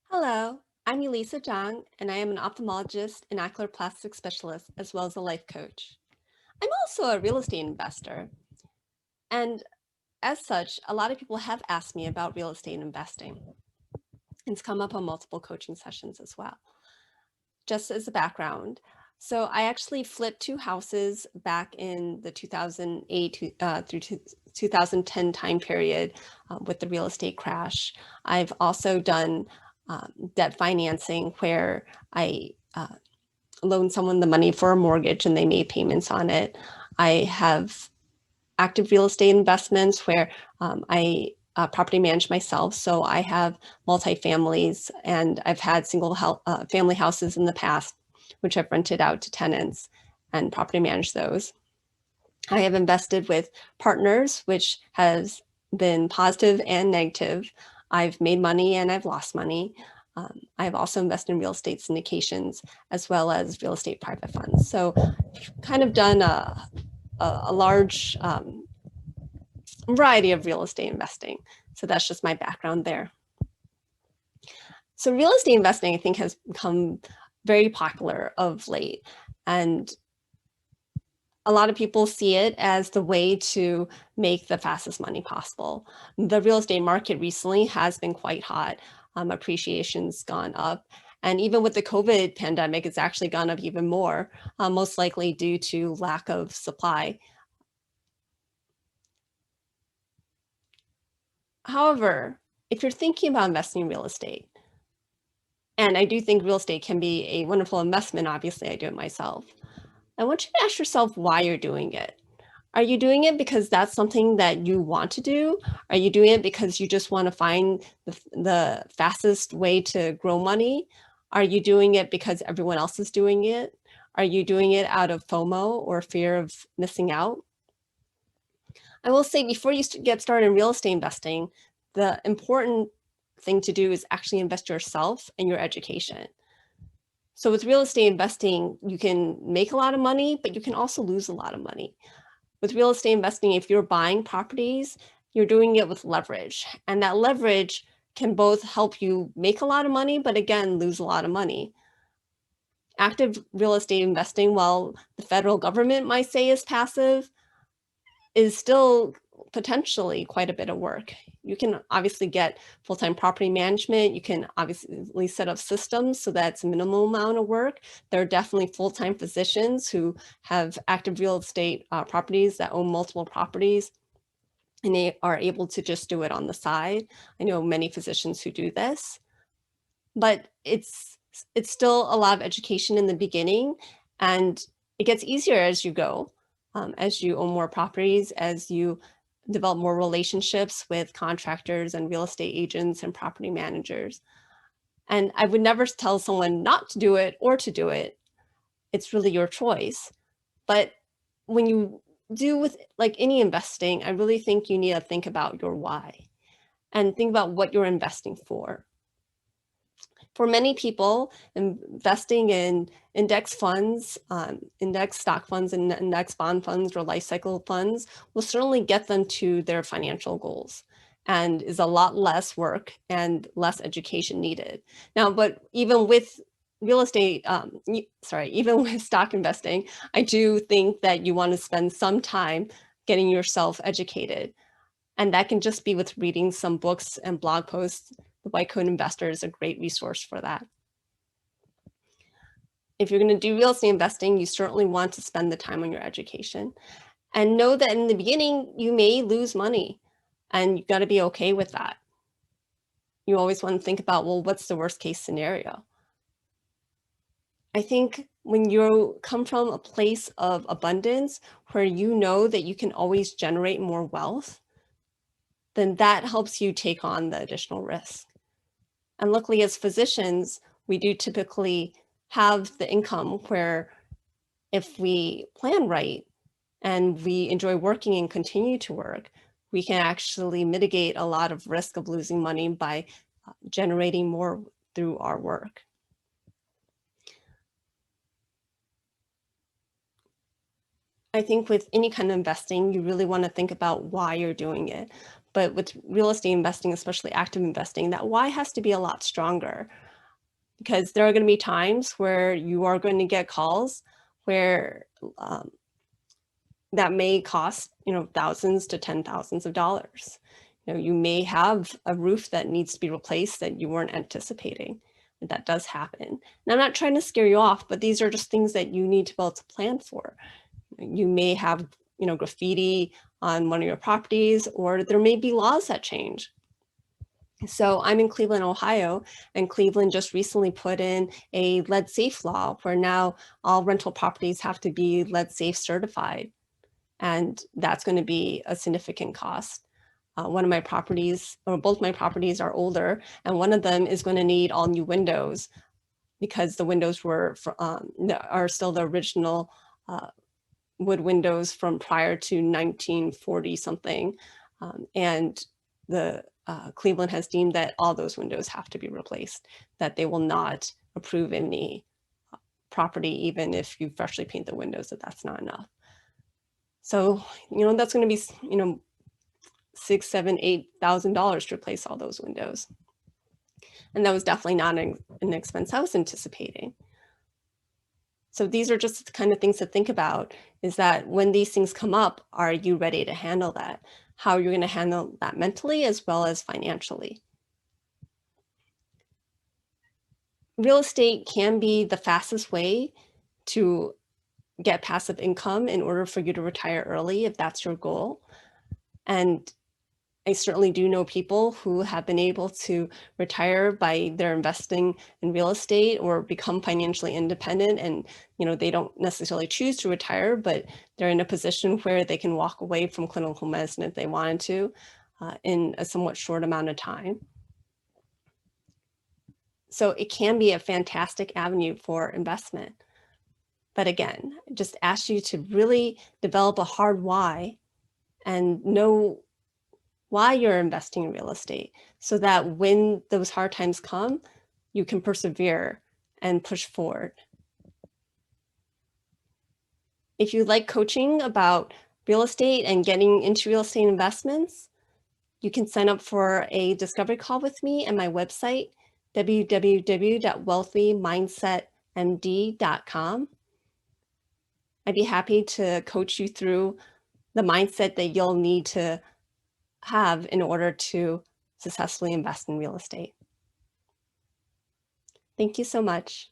Hello, I'm Elisa Zhang, and I am an ophthalmologist and ocular plastic specialist, as well as a life coach. I'm also a real estate investor, and as such, a lot of people have asked me about real estate investing. It's come up on multiple coaching sessions as well. Just as a background, so I actually flipped two houses back in the 2008 through 2010 time period with the real estate crash. I've also done debt financing where I loan someone the money for a mortgage and they made payments on it. I have active real estate investments where I property manage myself. So I have multifamilies and I've had family houses in the past, which I've rented out to tenants and property manage those. I have invested with partners, which has been positive and negative. I've made money and I've lost money. I've also invested in real estate syndications as well as real estate private funds. So kind of done a large variety of real estate investing. So that's just my background there. So real estate investing, I think, has become very popular of late. And a lot of people see it as the way to make the fastest money possible. The real estate market recently has been quite hot. Appreciation's gone up. And even with the COVID pandemic, it's actually gone up even more, most likely due to lack of supply. However, if you're thinking about investing in real estate, and I do think real estate can be a wonderful investment, obviously I do it myself, I want you to ask yourself why you're doing it. Are you doing it because that's something that you want to do? Are you doing it because you just want to find the fastest way to grow money? Are you doing it because everyone else is doing it? Are you doing it out of FOMO or fear of missing out? I will say before you get started in real estate investing, the important thing to do is actually invest yourself and your education. So with real estate investing, you can make a lot of money, but you can also lose a lot of money. With real estate investing, if you're buying properties, you're doing it with leverage. And that leverage can both help you make a lot of money, but again, lose a lot of money. Active real estate investing, while the federal government might say is passive, is still potentially quite a bit of work. You can obviously get full-time property management. You can obviously set up systems so that's a minimal amount of work. There are definitely full-time physicians who have active real estate properties that own multiple properties, and they are able to just do it on the side. I know many physicians who do this, but it's still a lot of education in the beginning, and it gets easier as you go, as you own more properties, as you develop more relationships with contractors and real estate agents and property managers. And I would never tell someone not to do it or to do it. It's really your choice. But when you do with like any investing, I really think you need to think about your why and think about what you're investing for. For many people, investing in index funds, index stock funds, and index bond funds or life cycle funds will certainly get them to their financial goals and is a lot less work and less education needed. Now, but even with real estate, even with stock investing, I do think that you want to spend some time getting yourself educated. And that can just be with reading some books and blog posts. The White Coat Investor is a great resource for that. If you're going to do real estate investing, you certainly want to spend the time on your education. And know that in the beginning, you may lose money, and you've got to be okay with that. You always want to think about, well, what's the worst case scenario? I think when you come from a place of abundance where you know that you can always generate more wealth, then that helps you take on the additional risk. And luckily, as physicians, we do typically have the income where if we plan right and we enjoy working and continue to work, we can actually mitigate a lot of risk of losing money by generating more through our work. I think with any kind of investing, you really want to think about why you're doing it. But with real estate investing, especially active investing, that why has to be a lot stronger because there are going to be times where you are going to get calls where um, that may cost, thousands to thousands of dollars. You may have a roof that needs to be replaced that you weren't anticipating. That does happen. And I'm not trying to scare you off, but these are just things that you need to be able to plan for. You may have, graffiti on one of your properties, or there may be laws that change. So I'm in Cleveland, Ohio, and Cleveland just recently put in a lead safe law where now all rental properties have to be lead safe certified. And that's going to be a significant cost. One of my properties, or both my properties are older, and one of them is going to need all new windows because the windows are still the original wood windows from prior to 1940 something. And the Cleveland has deemed that all those windows have to be replaced, that they will not approve any property, even if you freshly paint the windows, that's not enough. So, that's going to be, $6, $7, $8,000 to replace all those windows. And that was definitely not an expense I was anticipating. So these are just the kind of things to think about, is that when these things come up, are you ready to handle that? How are you going to handle that mentally as well as financially? Real estate can be the fastest way to get passive income in order for you to retire early if that's your goal. And I certainly do know people who have been able to retire by their investing in real estate or become financially independent. And, they don't necessarily choose to retire, but they're in a position where they can walk away from clinical medicine if they wanted to in a somewhat short amount of time. So it can be a fantastic avenue for investment. But again, just ask you to really develop a hard why and know why you're investing in real estate so that when those hard times come, you can persevere and push forward. If you like coaching about real estate and getting into real estate investments, you can sign up for a discovery call with me at my website, www.wealthymindsetmd.com. I'd be happy to coach you through the mindset that you'll need to have in order to successfully invest in real estate. Thank you so much.